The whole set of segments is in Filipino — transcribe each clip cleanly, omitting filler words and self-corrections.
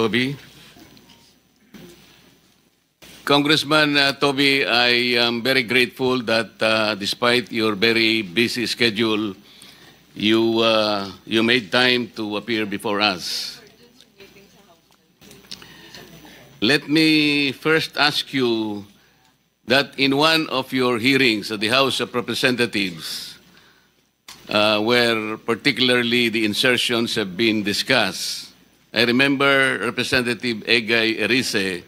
Toby. Congressman Toby, I am very grateful that despite your very busy schedule, you made time to appear before us. Let me first ask you that in one of your hearings at the House of Representatives, where particularly the insertions have been discussed, I remember Representative Egay Erice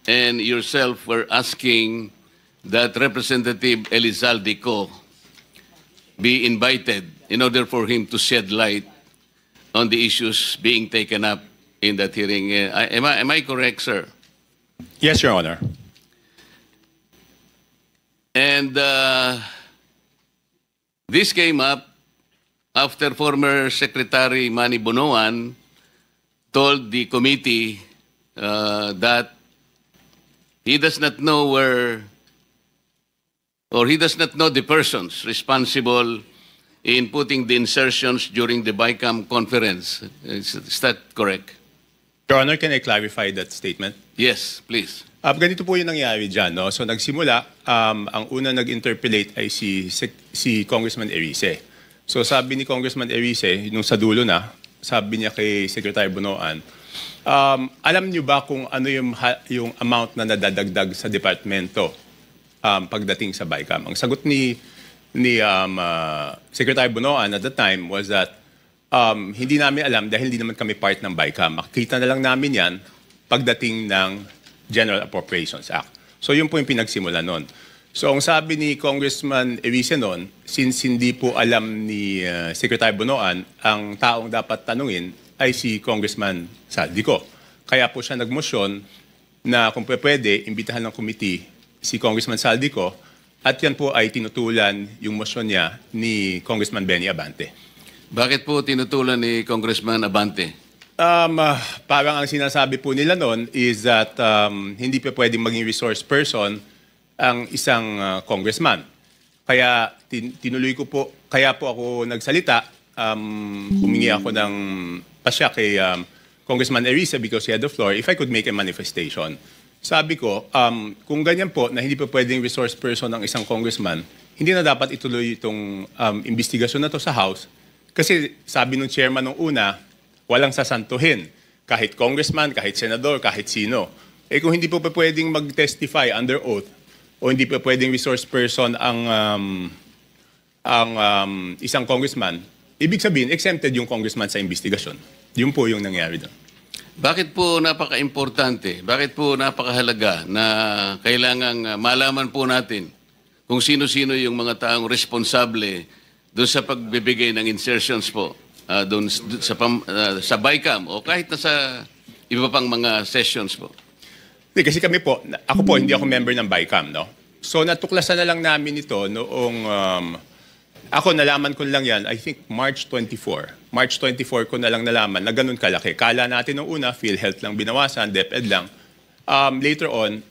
and yourself were asking that Representative Elizalde Co be invited in order for him to shed light on the issues being taken up in that hearing. Am I correct, sir? Yes, Your Honor. And this came up after former Secretary Manny Bonoan told the committee that he does not know where, or he does not know the persons responsible in putting the insertions during the BICAM conference. Is that correct? Your Honor, can I clarify that statement? Yes, please. Ganito po yung nangyari dyan. No? So nagsimula, ang una nag-interpellate ay si Congressman Erice. So sabi ni Congressman Erice, nung sa dulo na, sabi niya kay Secretary Bonoan, alam niyo ba kung ano yung amount na nadadagdag sa departamento pagdating sa BICAM? Ang sagot ni Secretary Bonoan at the time was that hindi namin alam dahil hindi naman kami part ng BICAM. Makikita na lang namin yan pagdating ng General Appropriations Act. So yun po yung pinagsimula nun. So ang sabi ni Congressman Erice nun, since hindi po alam ni Secretary Bonoan, ang taong dapat tanungin ay si Congressman Saldico. Kaya po siya nagmosyon na kung pwede, imbitahan ng committee si Congressman Saldico at yan po ay tinutulan yung motion niya ni Congressman Benny Abante. Bakit po tinutulan ni Congressman Abante? Parang ang sinasabi po nila noon is that hindi pa pwedeng maging resource person ang isang congressman. Kaya tinuloy ko po, kaya po ako nagsalita, humingi ako ng pasya kay Congressman Erice because he had the floor, if I could make a manifestation. Sabi ko, kung ganyan po na hindi pa pwedeng resource person ang isang congressman, hindi na dapat ituloy itong investigasyon na to sa House. Kasi sabi ng chairman nung una, walang sasantuhin. Kahit congressman, kahit senador, kahit sino. Eh kung hindi po pa pwedeng mag-testify under oath o hindi pa pwedeng resource person ang isang congressman, ibig sabihin, exempted yung congressman sa investigasyon. Yun po yung nangyari doon. Bakit po napaka-importante, bakit po napakahalaga na kailangang malaman po natin kung sino-sino yung mga taong responsable doon sa pagbibigay ng insertions po doon sa BICAM o kahit na sa iba pang mga sessions po? Kasi kami po, ako po, hindi ako member ng BICAM, no? So natuklasan na lang namin ito noong, ako nalaman ko lang yan, I think March 24. March 24 ko na lang nalaman na ganun kalaki. Kala natin noong una, PhilHealth lang binawasan, DepEd lang. Later on,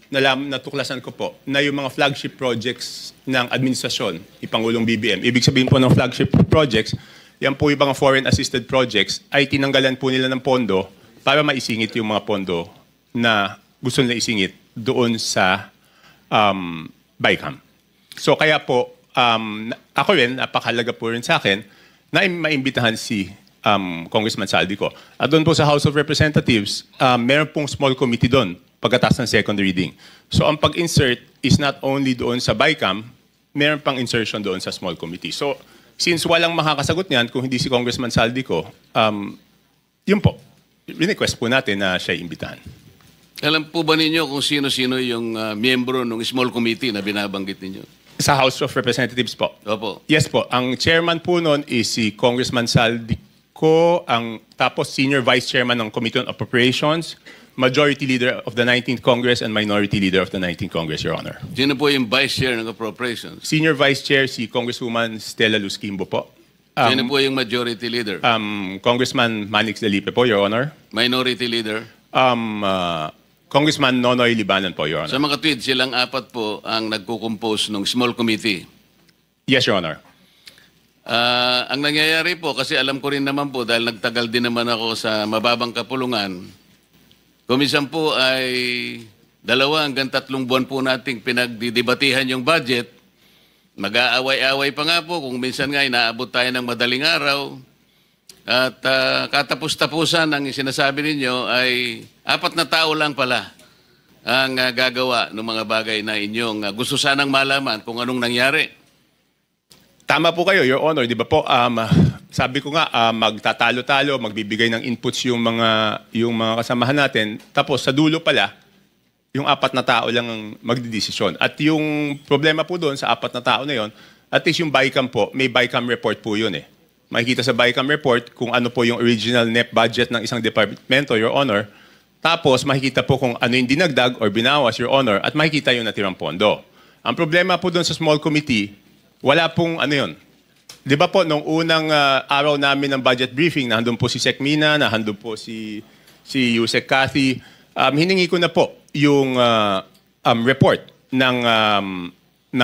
natuklasan ko po na yung mga flagship projects ng administrasyon, ni Pangulong BBM, ibig sabihin po ng flagship projects, yan po yung mga foreign assisted projects, ay tinanggalan po nila ng pondo para maisingit yung mga pondo na gusto nila isingit doon sa BICAM. So kaya po, ako rin, napakahalaga po rin sa akin na maimbitahan si Congressman Saldico. At doon po sa House of Representatives, meron pong small committee doon pagkatapos ng second reading. So ang pag-insert is not only doon sa BICAM, meron pang insertion doon sa small committee. So since walang makakasagot niyan kung hindi si Congressman Saldico, yun po, request po natin na siya imbitahan. Alam po ba ninyo kung sino-sino yung miyembro ng small committee na binabanggit ninyo? Sa House of Representatives po? Opo. Yes po. Ang chairman po noon is si Congressman Saldico, tapos senior vice chairman ng Committee on Appropriations, majority leader of the 19th Congress, and minority leader of the 19th Congress, Your Honor. Sino po yung vice chair ng Appropriations? Senior vice chair si Congresswoman Stella Luz Quimbo po. Sino po yung majority leader? Congressman Manix Delipe po, Your Honor. Minority leader? Congressman Nonoy Libanan po, Your Honor. Sa mga tweet, silang apat po ang nagko-compose ng small committee. Yes, Your Honor. Ang nangyayari po, kasi alam ko rin naman po, dahil nagtagal din naman ako sa mababang kapulungan, Kuminsan po ay 2 hanggang 3 buwan po nating pinagdidebatihan yung budget. Mag-aaway-away pa nga po kung minsan nga inaabot tayo ng madaling araw. At katapos-tapusan ang sinasabi ninyo ay 4 na tao lang pala ang gagawa ng mga bagay na inyong gusto sanang malaman kung anong nangyari. Tama po kayo, Your Honor. Di ba po, sabi ko nga, magtatalo-talo, magbibigay ng inputs yung mga kasamahan natin. Tapos sa dulo pala, yung 4 na tao lang ang magdidesisyon. At yung problema po doon sa 4 na tao na yon, at least yung BICAM po, may BICAM report po yun eh. Makikita sa BICAM report kung ano po yung original net budget ng isang departamento, Your Honor. Tapos makikita po kung ano yung dinagdag or binawas, Your Honor, at makikita yung natirang pondo. Ang problema po doon sa small committee, wala pong ano yun. Di ba po, nung unang araw namin ng budget briefing, nandun po si Sec Mina, nandun po si Yusek Cathy, hiningi ko na po yung report ng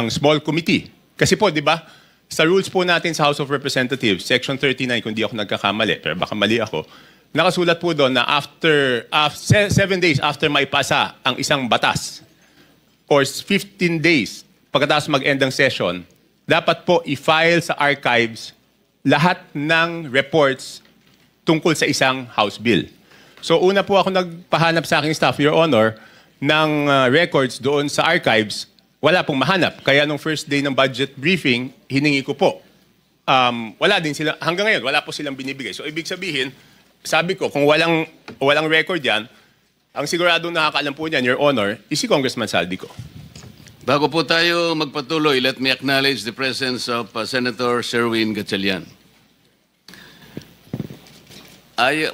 small committee. Kasi po, di ba, sa rules po natin sa House of Representatives, Section 39, kung di ako nagkakamali, pero baka mali ako, nakasulat po doon na after 7 days after maipasa ang isang batas, or 15 days pagkatapos mag-end ng session, dapat po i-file sa archives lahat ng reports tungkol sa isang House bill. So una po ako nagpahanap sa aking staff, Your Honor, ng records doon sa archives, wala pong mahanap. Kaya nung first day ng budget briefing, hiningi ko po. Wala din sila, hanggang ngayon, wala po silang binibigay. So ibig sabihin, sabi ko, kung walang record yan, ang siguradong nakakaalam po niyan, Your Honor, is si Congressman Saldico. Bago po tayo magpatuloy, let me acknowledge the presence of Senator Sherwin Gatchalian.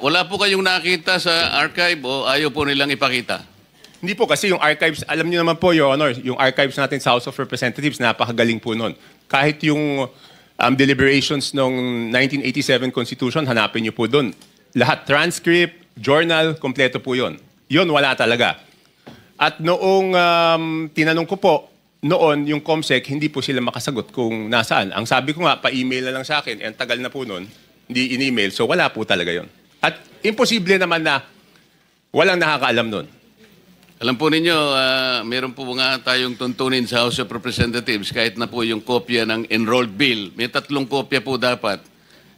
Wala po kayong nakita sa archive o ayaw po nilang ipakita? Hindi po, kasi yung archives, alam niyo naman po, Your Honor, yung archives natin sa House of Representatives, napakagaling po nun. Kahit yung deliberations ng 1987 Constitution, hanapin niyo po doon. Lahat, transcript, journal, kompleto po yun. Yun, wala talaga. At noong tinanong ko po, noon, yung COMSEC, hindi po sila makasagot kung nasaan. Ang sabi ko nga, pa-email na lang sa akin, ang tagal na po noon, hindi in-email, so wala po talaga yun. At imposible naman na walang nakakaalam noon. Alam po ninyo, meron po nga tayong tuntunin sa House of Representatives kahit na po yung kopya ng enrolled bill. May 3 kopya po dapat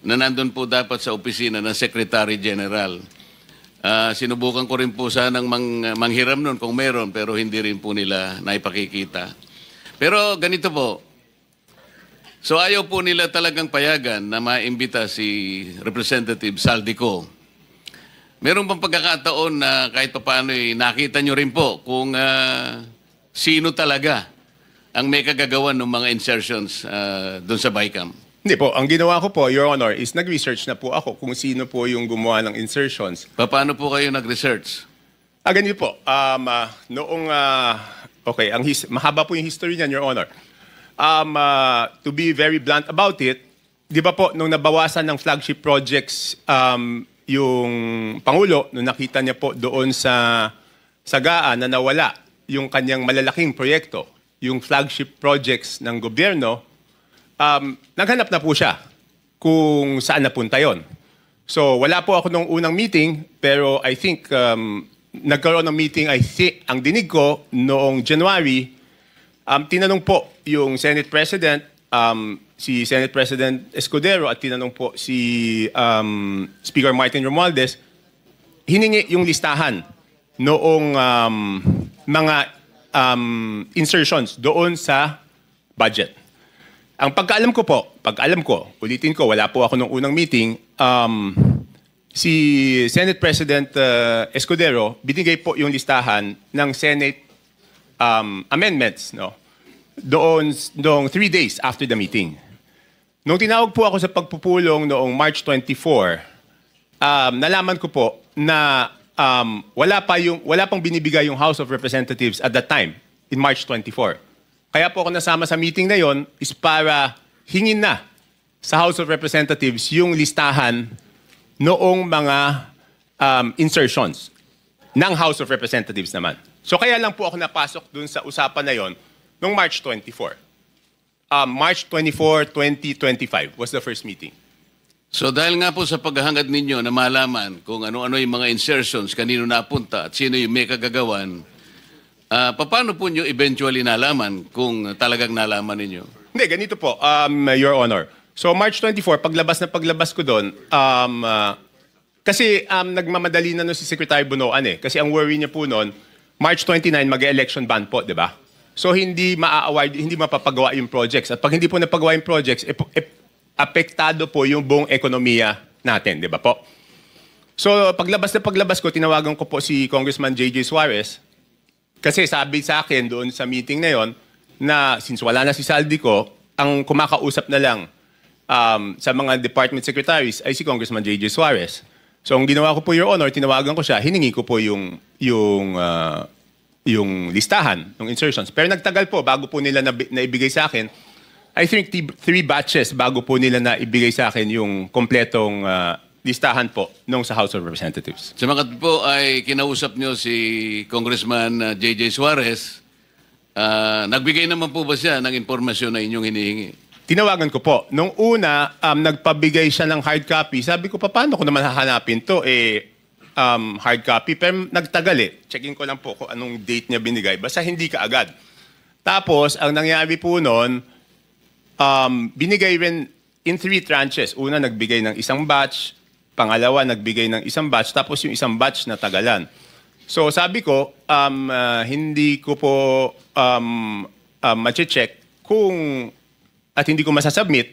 na nandun po dapat sa opisina ng Secretary General. Sinubukan ko rin po sanang manghiram nun kung meron pero hindi rin po nila naipakikita. Pero ganito po, so ayaw po nila talagang payagan na maimbita si Representative Saldico. Meron bang pagkakataon na kahit paano nakita nyo rin po kung sino talaga ang may kagagawan ng mga insertions doon sa BICAM? Hindi po. Ang ginawa ko po, Your Honor, is nag-research na po ako kung sino po yung gumawa ng insertions. Paano po kayo nag-research? Ganito po. Okay, mahaba po yung history niyan, Your Honor. To be very blunt about it, di ba po, nung nabawasan ng flagship projects, yung Pangulo, nung nakita niya po doon sa GAA na nawala yung kanyang malalaking proyekto, yung flagship projects ng gobyerno, naghanap na po siya kung saan napunta yon. So wala po ako nung unang meeting, pero I think nagkaroon ng meeting, ang dinig ko noong January, tinanong po yung Senate President, si Senate President Escudero at tinanong po si Speaker Martin Romualdez, hiningi yung listahan noong mga insertions doon sa budget. Ang pagkaalam ko, ulitin ko, wala po ako nung unang meeting, si Senate President Escudero, binigay po yung listahan ng Senate amendments, no? Doon 3 days after the meeting. Nung tinawag po ako sa pagpupulong noong March 24, nalaman ko po na wala pang binibigay yung House of Representatives at that time, in March 24. Kaya po ako nasama sa meeting na yon is para hingin na sa House of Representatives yung listahan noong mga insertions ng House of Representatives naman. So kaya lang po ako napasok dun sa usapan na yon noong March 24. March 24, 2025 was the first meeting. So dahil nga po sa paghahangad ninyo na malaman kung ano-ano yung mga insertions, kanino napunta at sino yung may kagagawan, paano po nyo eventually nalaman kung talagang nalaman ninyo? Hindi, ganito po, Your Honor. So March 24, paglabas ko doon, kasi nagmamadali na no si Secretary Bunoan eh. Kasi ang worry niya po noon, March 29 mag-election ban po, di ba? So hindi maa-award, hindi mapapagawa yung projects. At pag hindi po napagawa yung projects, apektado po yung buong ekonomiya natin, di ba po? So paglabas ko, tinawagan ko po si Congressman J.J. Suarez kasi sabi sa akin doon sa meeting na yon na since wala na si Saldi ko, ang kumakausap na lang sa mga department secretaries ay si Congressman J.J. Suarez. So ang ginawa ko po, Your Honor, tinawagan ko siya, hiningi ko po yung listahan ng insertions. Pero nagtagal po bago po nila naibigay sa akin. I think 3 batches bago po nila na ibigay sa akin yung kompletong listahan po nung sa House of Representatives. Sa mga po ay kinausap nyo si Congressman J.J. Suarez, nagbigay naman po ba siya ng impormasyon na inyong hinihingi? Tinawagan ko po. Nung una, nagpabigay siya ng hard copy. Sabi ko, paano ko naman hahanapin to? Hard copy. Pero nagtagal eh. Checking ko lang po kung anong date niya binigay. Basta hindi ka agad. Tapos, ang nangyari po noon, binigay rin in 3 tranches. Una, nagbigay ng isang batch. Pangalawa, nagbigay ng isang batch. Tapos yung isang batch na tagalan. So sabi ko, hindi ko po ma-check kung at hindi ko masasubmit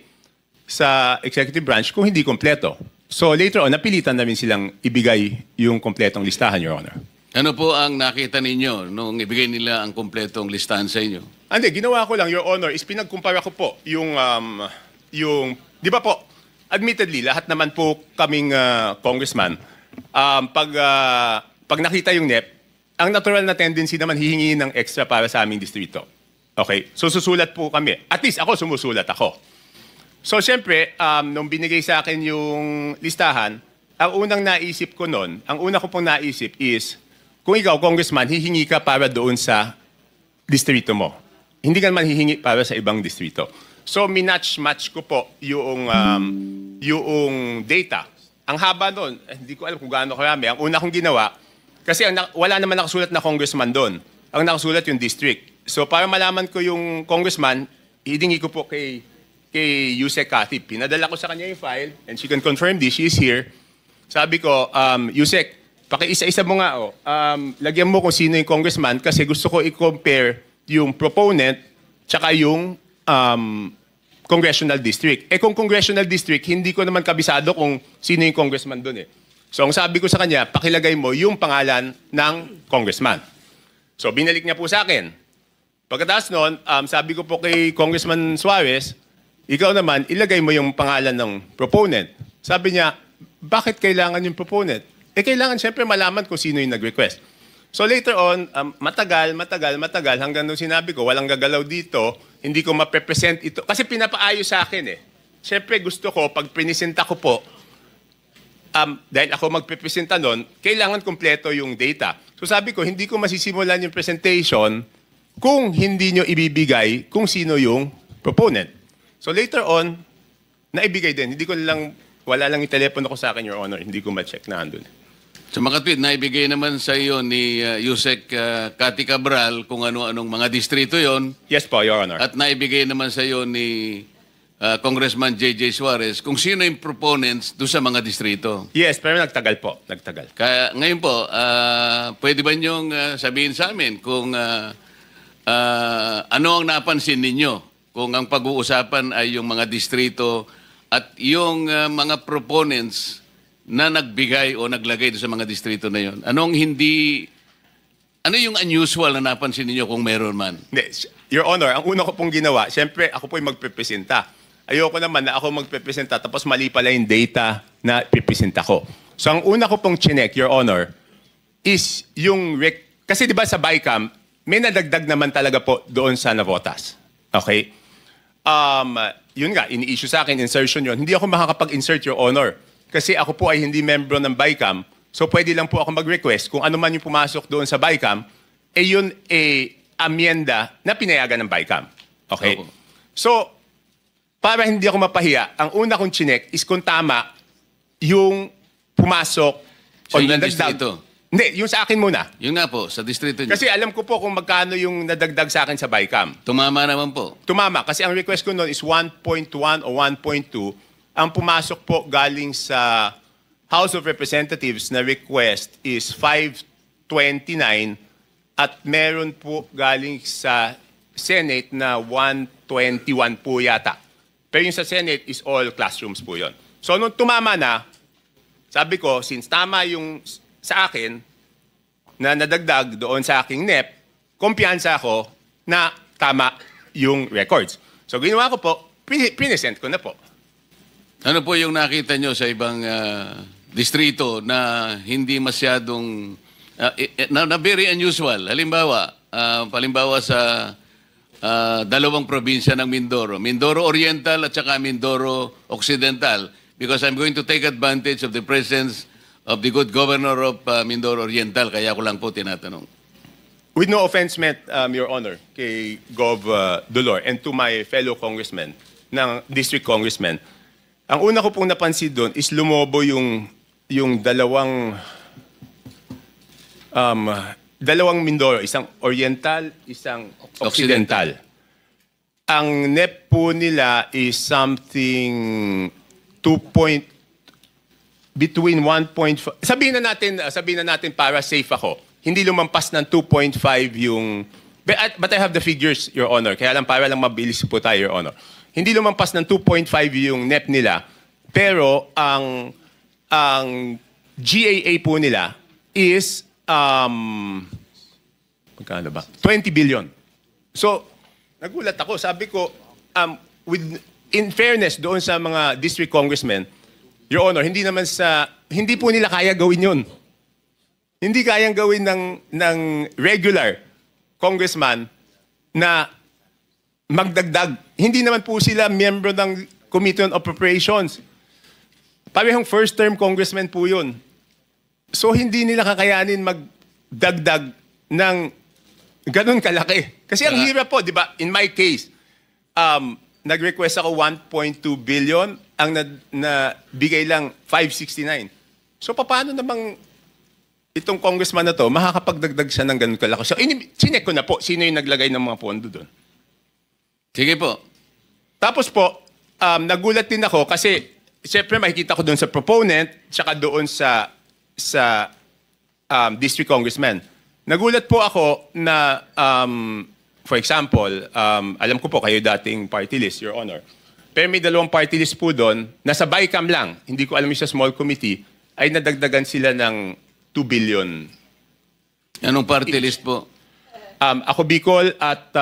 sa executive branch kung hindi kompleto. So later on, napilitan na rin silang ibigay yung kompletong listahan, Your Honor. Ano po ang nakita ninyo nung ibigay nila ang kompletong listahan sa inyo? Hindi, ginawa ko lang, Your Honor, is pinagkumpara ko po yung di ba po, admittedly, lahat naman po kaming congressman, pag nakita yung NEP, ang natural na tendency naman hihingi ng extra para sa aming distrito. Okay? So susulat po kami. At least ako, sumusulat ako. So siyempre, nung binigay sa akin yung listahan, ang unang naisip ko noon, ang una ko pong naisip is, kung ikaw, congressman, hihingi ka para doon sa distrito mo. Hindi ka naman hihingi para sa ibang distrito. So, minatch-match ko po yung data. Ang haba doon, hindi ko alam kung gaano karami. Ang una kong ginawa, kasi wala naman nakasulat na congressman doon. Ang nakasulat yung district. So, para malaman ko yung congressman, hihingi ko po kay Yusek Katib. Pinadala ko sa kanya yung file, and she can confirm this. She is here. Sabi ko, Yusek, pakiisa-isa mo nga, lagyan mo kung sino yung congressman kasi gusto ko i-compare yung proponent tsaka yung congressional district. Kung congressional district, hindi ko naman kabisado kung sino yung congressman doon eh. So, ang sabi ko sa kanya, pakilagay mo yung pangalan ng congressman. So, binalik niya po sa akin. Pagkatapos noon, sabi ko po kay Congressman Suarez, ikaw naman, ilagay mo yung pangalan ng proponent. Sabi niya, bakit kailangan yung proponent? Kailangan siyempre malaman kung sino yung nag-request. So later on, matagal, hanggang nung sinabi ko, walang gagalaw dito, hindi ko ma-present ito. Kasi pinapaayos sa akin eh. Siyempre gusto ko, pag pinisenta ko po, dahil ako magpipresenta nun, kailangan kompleto yung data. So sabi ko, hindi ko masisimulan yung presentation kung hindi nyo ibibigay kung sino yung proponent. So later on, naibigay din. Hindi ko lang, wala lang yung telepono ko sa akin, Your Honor. Hindi ko ma-check na andun. So makatwid, naibigay naman sa iyo ni Yusek Cathy Cabral kung ano-anong mga distrito yon. Yes po, Your Honor. At naibigay naman sa iyo ni Congressman J.J. Suarez kung sino yung proponents doon sa mga distrito. Yes, pero nagtagal po. Nagtagal. Kaya ngayon po, pwede ba niyong sabihin sa amin kung ano ang napansin ninyo? Kung ang pag-uusapan ay yung mga distrito at yung mga proponents na nagbigay o naglagay sa mga distrito na yon. Ano yung unusual na napansin niyo kung meron man? Your Honor, ang una ko pong ginawa, siyempre ako po yung magpepresenta. Ayoko naman na ako magpepresenta tapos mali pala yung data na pipresenta ko. So ang una ko pong chinek, Your Honor, is yung kasi di ba sa BICAM, may nadagdag naman talaga po doon sa navotas. Okay? Yun nga, ini-issue sa akin, insertion yun. Hindi ako makakapag-insert, Your Honor. Kasi ako po ay hindi membro ng BICAM, so pwede lang po ako mag-request kung ano man yung pumasok doon sa BICAM, yun amyenda na pinayagan ng BICAM. Okay? Opo. So, para hindi ako mapahiya, ang una kong chinek is kung tama yung pumasok o Sa inyong nadagdag. distrito? Hindi, yung sa akin muna. Yun nga po, sa distrito niyo. Kasi alam ko po kung magkano yung nadagdag sa akin sa BICAM. Tumama naman po. Tumama, kasi ang request ko noon is 1.1 o 1.2. Ang pumasok po galing sa House of Representatives na request is 529 at meron po galing sa Senate na 121 po yata. Pero yung sa Senate is all classrooms po yon. So nung tumama na, sabi ko, since tama yung sa akin na nadagdag doon sa aking NEP, kumpiyansa ako na tama yung records. So ginawa ko po, pinesent ko na po. Ano po yung nakita nyo sa ibang distrito na hindi masyadong, na very unusual? Halimbawa sa dalawang probinsya ng Mindoro. Mindoro Oriental at saka Mindoro Occidental. Because I'm going to take advantage of the presence of the good governor of Mindoro Oriental. Kaya ko lang po tinatanong. With no offense meant, Your Honor, kay Gov. Dolor and to my fellow congressmen, ng district congressmen, ang una ko pong napansin doon is lumobo yung dalawang Mindoro, isang Oriental, isang Occidental. Ang NEP po nila is something between 1.5, sabihin na natin para safe ako. Hindi lumampas ng 2.5 yung but I have the figures, Your Honor. Kaya lang para lang mabilis po tayo, Your Honor. Hindi lumampas ng 2.5 yung NEP nila. Pero ang GAA po nila is magkano ba? 20 billion. So, nagulat ako. Sabi ko, in fairness doon sa mga district congressmen, Your Honor, hindi po nila kaya gawin yun. Hindi kayang gawin ng regular congressman na magdagdag. Hindi naman po sila miyembro ng Committee on Appropriations. Parehong first-term congressman po yun. So, hindi nila kakayanin magdagdag ng ganun kalaki. Kasi ang hirap po, di ba? In my case, nag-request ako 1.2 billion, ang nabigay lang 569. So, paano namang itong congressman na to, makakapagdagdag siya ng ganun kalaki? So, sinek ko na po, sino yung naglagay ng mga pondo doon. Sige po. Tapos po, nagulat din ako kasi, siyempre makikita ko doon sa proponent, tsaka doon sa district congressman. Nagulat po ako na, for example, alam ko po kayo dating party list, Your Honor. Pero may dalawang party list po doon, nasa BICAM lang, hindi ko alam yung sa small committee, ay nadagdagan sila ng 2 billion. Anong party list po? Ako Bicol at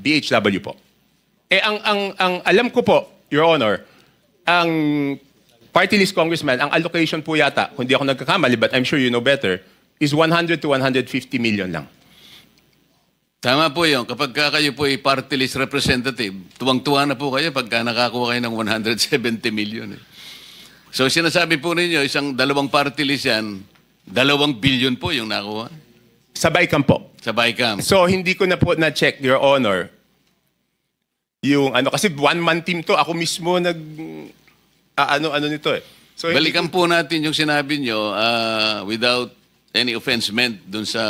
BHW po. Ang alam ko po, Your Honor, ang party list congressman, ang allocation po yata, kung di ako nagkakamali, but I'm sure you know better, is 100 to 150 million lang. Tama po yun. Kapag kayo po ay party list representative, tuwang-tuwa na po kayo pagka nakakuha kayo ng 170 million. So sinasabi po ninyo, dalawang party list yan, 2 billion po yung nakuha. Sa BICAM po. Sa BICAM. So hindi ko na po na-check, Your Honor, yung kasi one-man team to, ako mismo ano nito eh. So, Balikan po natin yung sinabi nyo without any offense meant dun sa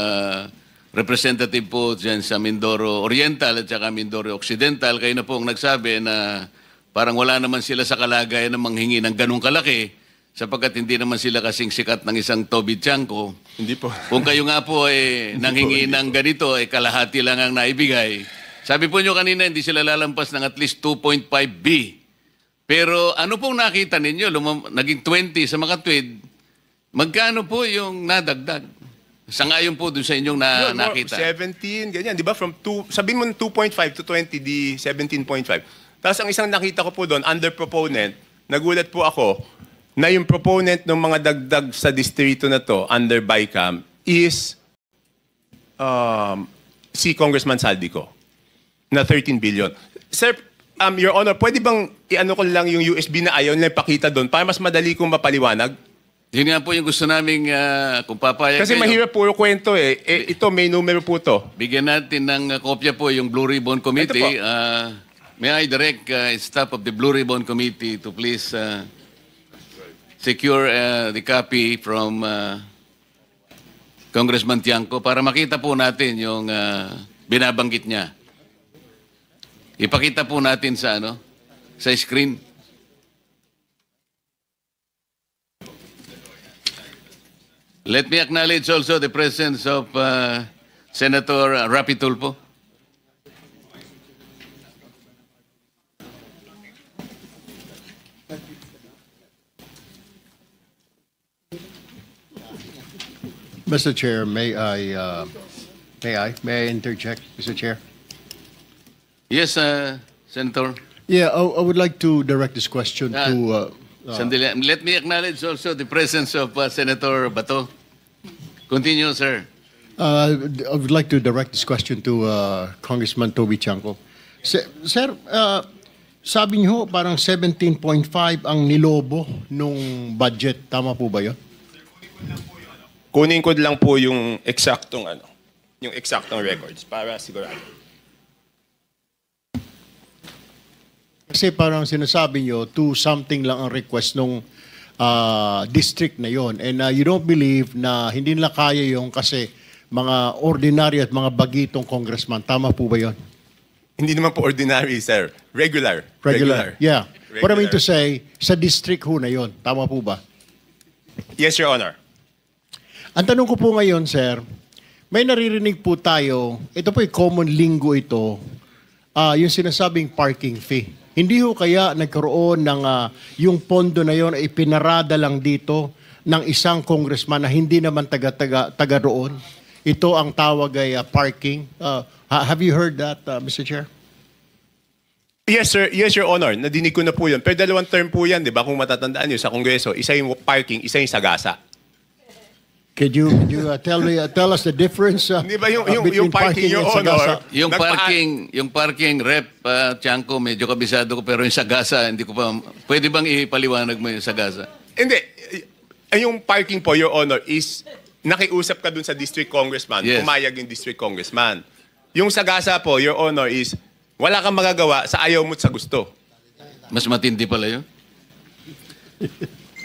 representative po dyan sa Mindoro Oriental at saka Mindoro Occidental. Kayo na po ang nagsabi na parang wala naman sila sa kalagayan na manghingi ng ganong kalaki sapagkat hindi naman sila kasing sikat ng isang Toby Chanko. Hindi po. Kung kayo nga po nanghingi ng ganito, kalahati lang ang naibigay. Sabi po nyo kanina, hindi sila lalampas ng at least 2.5B. Pero ano pong nakita ninyo? Naging 20 sa mga tweed. Magkano po yung nadagdag? Sangayon po dun sa inyong nakita. 17, ganyan. Di ba? Sabihin mo 2.5 to 20, di 17.5. Tapos ang isang nakita ko po doon, under proponent, nagulat po ako na yung proponent ng mga dagdag sa distrito na to, under BICAM, is si Congressman Saldico na 13 billion. Sir, Your Honor, pwede bang i-ano ko lang yung USB na ayaw nila ipakita doon para mas madali kong mapaliwanag? Yun nga po yung gusto naming kung papayag Kasi kayo. mahirap puro kwento eh. Ito, may numero po to. Bigyan natin ng kopya po yung Blue Ribbon Committee. may I direct staff of the Blue Ribbon Committee to please secure the copy from Congressman Tiangco para makita po natin yung binabanggit niya. Ipakita po natin sa sa screen. Let me acknowledge also the presence of Senator Rapi Tulfo. Mr. Chair, may I interject, Mr. Chair? Yes, Senator. Yeah, I would like to direct this question to. Sandali. Let me acknowledge also the presence of Senator Bato. Continue, sir. I would like to direct this question to Congressman Toby Tiangco. Sir, sabi niyo parang 17.5 ang nilobo nung budget. Tama po ba yun? Kunin ko lang po yung eksaktong records para sigurado. Kasi parang sinasabi nyo, 2-something lang ang request nung district na yon. And you don't believe na hindi nila kaya yung kasi mga ordinary at mga bagitong congressman. Tama po ba yon? Hindi naman po ordinary, sir. Regular. Yeah. Regular. What I mean to say, sa district ho na yon. Tama po ba? Yes, Your Honor. Ang tanong ko po ngayon, sir, may naririnig po tayo, ito po yung common lingo ito, yung sinasabing parking fee. Hindi ho kaya nagkaroon ng yung pondo na yon ay pinarada lang dito ng isang congressman na hindi naman taga roon. Ito ang tawag ay parking. Have you heard that, Mr. Chair? Yes, sir. Yes, Your Honor. Nadinig ko na po yun. Pero dalawang term po yan, di ba? Kung matatandaan nyo sa Kongreso, isa yung parking, isa yung sagasa. Could you tell us the difference Di ba yung between parking, Your and sagasa? Honor? Yung parking rep, Tiangco, medyo kabisado ko, pero yung sagasa, hindi ko pa, pwede bang ipaliwanag mo yung sagasa? Hindi. Yung parking po, Your Honor, is nakiusap ka dun sa district congressman, Yes. pumayag yung district congressman. Yung sagasa po, Your Honor, is wala kang magagawa sa ayaw mo't sa gusto. Mas matindi pala yun?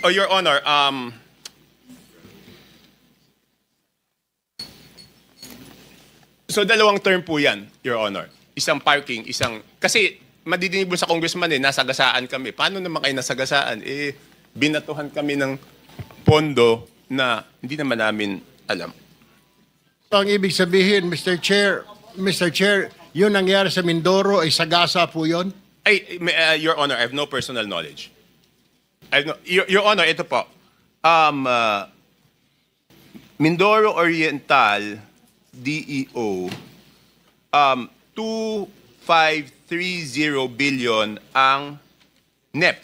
Oh, Your Honor, so dalawang term po yan, Your Honor. Isang parking, isang... Kasi madidinig mo sa congressman nasagasaan kami. Paano naman kayo nasagasaan? Binatuhan kami ng pondo na hindi naman namin alam. So, ang ibig sabihin, Mr. Chair, yun nangyari sa Mindoro ay sagasa po yun? Your Honor, I have no personal knowledge. Your Honor, ito po. Mindoro Oriental, DEO, 2,530 billion ang NEP.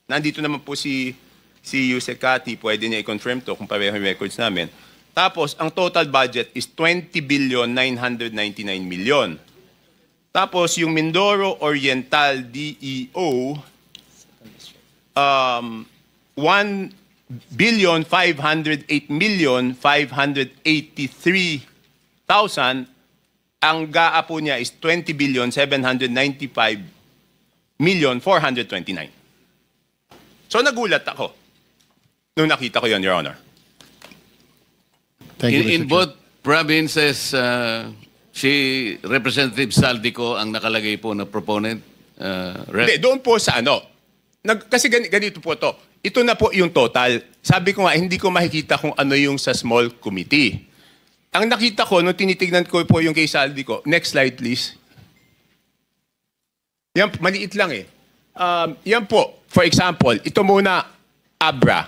Nandito naman po si Yusek Kati, pwede niya i-confirm to kung pareho yung records namin. Tapos, ang total budget is 20,999 million. Tapos, yung Mindoro Oriental DEO, 1,508,583,000. Ang GAA po niya is 20,795,429. So nagulat ako nung nakita ko yun, Your Honor. Thank you, Mr. In Chair. both provinces, si Representative Saldico ang nakalagay po na proponent. Hindi, doon po sa ano. Kasi ganito po to. Ito na po yung total. Sabi ko nga, hindi ko makikita kung ano yung sa small committee. Ang nakita ko, nung tinitignan ko po yung kay Saldico, next slide please. Yan, maliit lang eh. Yan po, for example, ito muna, ABRA.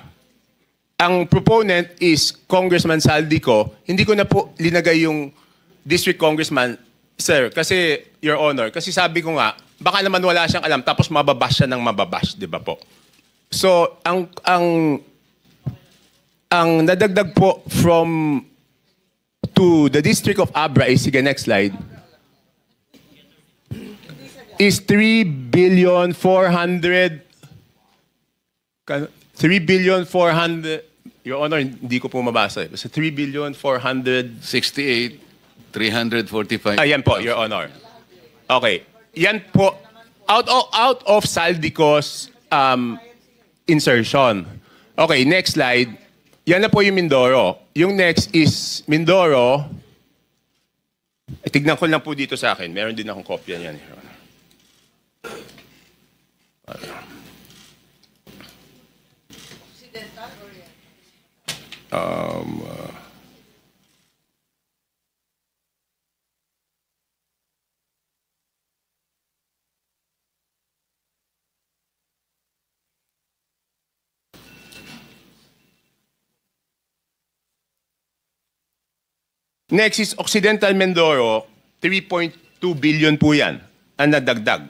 Ang proponent is Congressman Saldico. Hindi ko na po linagay yung district congressman, sir, kasi, Your Honor, kasi sabi ko nga, baka naman wala siyang alam, tapos mababash siya ng mababash, di ba po? So, ang nadagdag po from to the District of Abra is, sige, next slide, is 3,400,000,000. 3,400,000,000. Your Honor, hindi ko po mabasa. Basta 3,400,000,000. 68,345. Ayan po, Your Honor. Okay. Yan po Out of Saldico's insertion. Okay, next slide. Yan na po yung Mindoro. Yung next is Mindoro. Tignan ko lang po dito sa akin. Meron din akong kopya niyan. Next is Occidental Mindoro, 3.2 billion po yan ang nadagdag.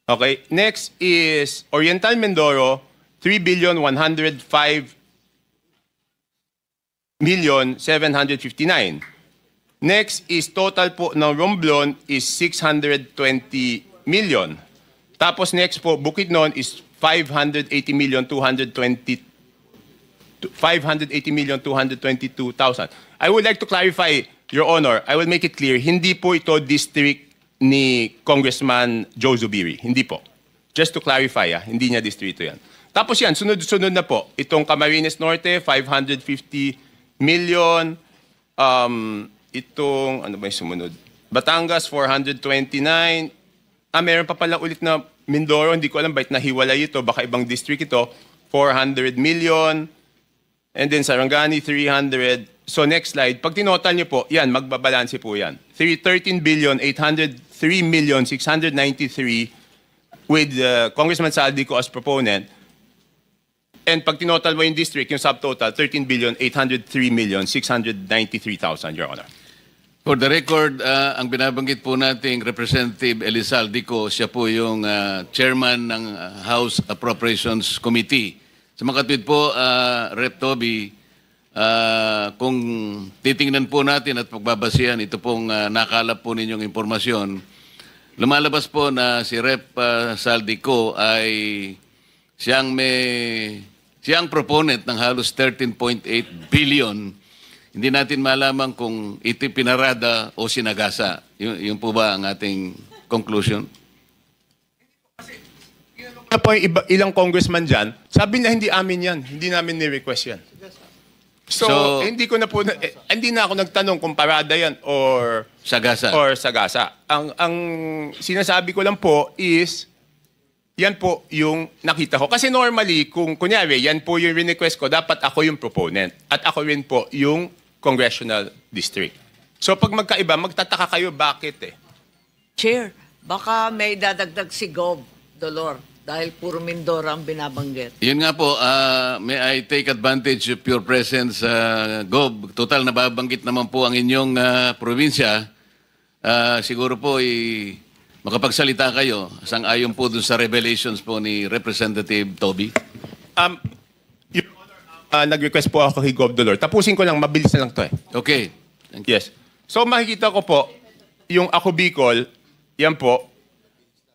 Okay, next is Oriental Mindoro, 3,105,759,000. Next is total po ng Romblon is 620 million. Tapos next po, Bukidnon is 580,222,000. I would like to clarify, Your Honor, I will make it clear, hindi po ito district ni Congressman Joe Zubiri. Hindi po. Just to clarify, hindi niya distrito yan. Tapos yan, sunod-sunod na po. Itong Camarines Norte, 550 million. Itong, ano ba yung sumunod? Batangas, 429. Meron pa pala ulit na Mindoro. Hindi ko alam bakit nahiwalay ito. Baka ibang district ito. 400 million. And then Sarangani, 300. So next slide. Pag tinotal niyo po, yan, magbabalanse po yan. 13,803,693 with Congressman Saldico as proponent. And pag tinotal mo yung district, yung subtotal, 13,803,693,000, Your Honor. For the record, ang binabanggit po nating Representative Elizaldico, siya po yung chairman ng House Appropriations Committee. Sa makatwid po, Rep. Toby, kung titingnan po natin at pagbabasihan, ito pong nakalap po ninyong impormasyon, lumalabas po na si Rep. Saldico ay siyang proponent ng halos 13.8 billion. Hindi natin malaman kung ito pinarada o sinagasa. Yun po ba ang ating conclusion? Na po yung ilang congressman dyan, sabi na hindi amin yan. Hindi namin ni-request yan. So hindi ko na po, hindi na ako nagtanong kung parada yan or sagasa. Ang sinasabi ko lang po is, yan po yung nakita ko. Kasi normally, kung kunyari, yan po yung request ko, dapat ako yung proponent. At ako rin po yung congressional district. So pag magkaiba, magtataka kayo bakit eh. Chair, baka may dadagdag si Gob, Dolor, dahil puro Mindoro ang binabanggit. Yun nga po, may I take advantage of your presence, Gob. Total, nababanggit naman po ang inyong probinsya. Siguro po, makapagsalita kayo sang-ayon po dun sa revelations po ni Representative Toby. Nag-request po ako kay Gov. Dolor. Tapusin ko lang, mabilis na lang to eh. Okay. Thank you. Yes. So makikita ko po, yung Ako Bicol, yan po,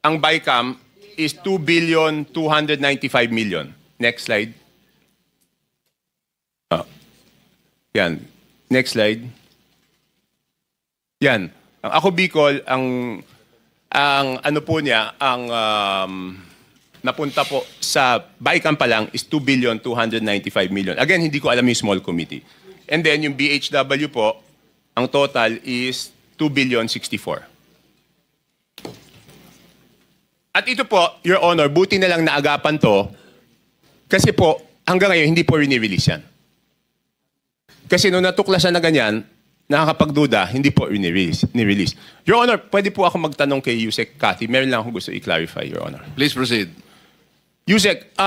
ang BICAM is 2,295,000,000. Next slide. Yan. Next slide. Yan. Ang Ako Bicol, ang ano po niya, ang napunta po sa BICAM pa lang is 2,295,000,000. Again, hindi ko alam yung small committee. And then yung BHW po, ang total is 2,064,000,000. At ito po, Your Honor, buti na lang naagapan to kasi po, hanggang ngayon, hindi po rini-release yan. Kasi nung natuklasan na ganyan, nakakapagduda, hindi po ni-release. Your Honor, pwede po ako magtanong kay Yusek Cathy. Meron lang akong gusto i-clarify, Your Honor. Please proceed. Yusek,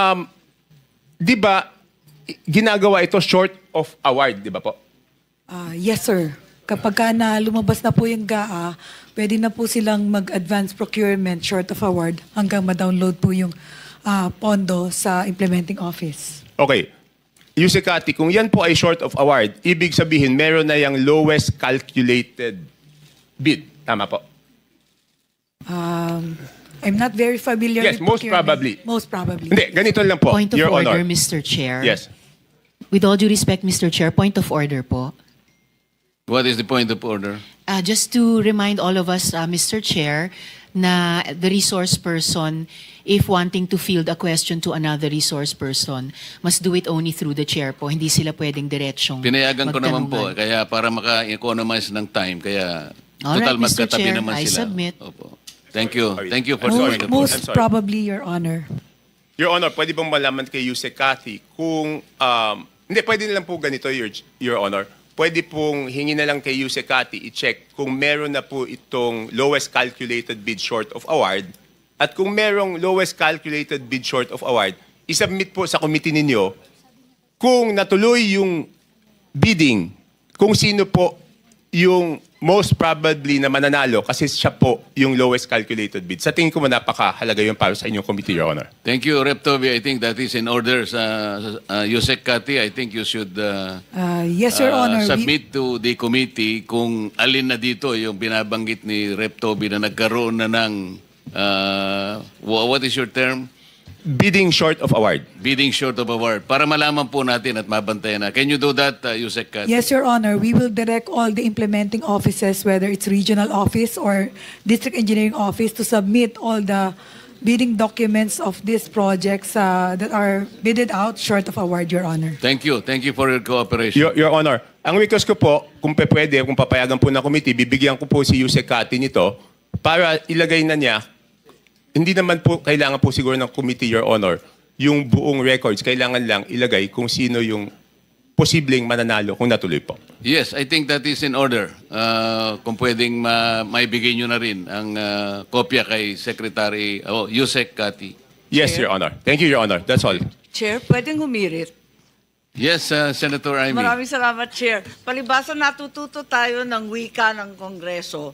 di ba ginagawa ito short of award, di ba po? Yes, sir. Kapag na lumabas na po yung GAA, pwede na po silang mag-advance procurement short of award hanggang ma-download po yung pondo sa implementing office. Okay. Yusek Cathy, kung yan po ay short of award, ibig sabihin meron na yung lowest calculated bid. Tama po? I'm not very familiar Yes, with most procurement. probably. Most probably. Hindi, ganito lang po, Point of Your order, Honor. Mr. Chair. Yes. With all due respect, Mr. Chair, point of order po. What is the point of order? Just to remind all of us, Mr. Chair, na the resource person, if wanting to field a question to another resource person, must do it only through the chair po. Hindi sila pwedeng diretsyong Pinayagan ko naman po, magtanungan. kaya para maka-economize ng time, kaya Alright, total Mr. magkatabi Chair, naman I sila. submit. Opo. Thank you. Thank you for I'm the sorry. point of I'm Most sorry. probably, Your Honor. Your Honor, pwede bang malaman kay Yusek Cathy kung, hindi, pwede na lang po ganito, Your Honor. Pwede pong hingi na lang kay Yusek Cathy i-check kung meron na po itong lowest calculated bid short of award. At kung merong lowest calculated bid short of award, isubmit po sa committee ninyo kung natuloy yung bidding, kung sino po yung most probably na mananalo kasi siya po yung lowest calculated bid. Sa tingin ko napakahalaga yun para sa inyong committee, Your Honor. Thank you, Rep. Toby. I think that is in order. Yusek Cathy, I think you should Yes, Your Honor. submit to the committee kung alin na dito yung binabanggit ni Rep. Toby na nagkaroon na ng, what is your term? Bidding short of award. Bidding short of award. Para malaman po natin at mabantayan na. Can you do that, Yusek Cathy? Yes, Your Honor. We will direct all the implementing offices, whether it's regional office or district engineering office, to submit all the bidding documents of these projects that are bidded out short of award, Your Honor. Thank you. Thank you for your cooperation. Your Honor, ang request ko po, kung pwede, kung papayagan po ng committee, bibigyan ko po si Yusek Cathy nito para ilagay na niya. Hindi naman po kailangan po siguro ng committee, Your Honor, yung buong records. Kailangan lang ilagay kung sino yung posibleng mananalo kung natuloy po. Yes, I think that is in order. Kung pwedeng maibigay nyo na rin ang kopya kay Secretary Yusek Cathy. Yes, Chair. Your Honor. Thank you, Your Honor. That's all. Chair, pwedeng humirit. Yes, Senator Amy. Maraming salamat, Chair. Palibasa natututo tayo ng wika ng Kongreso.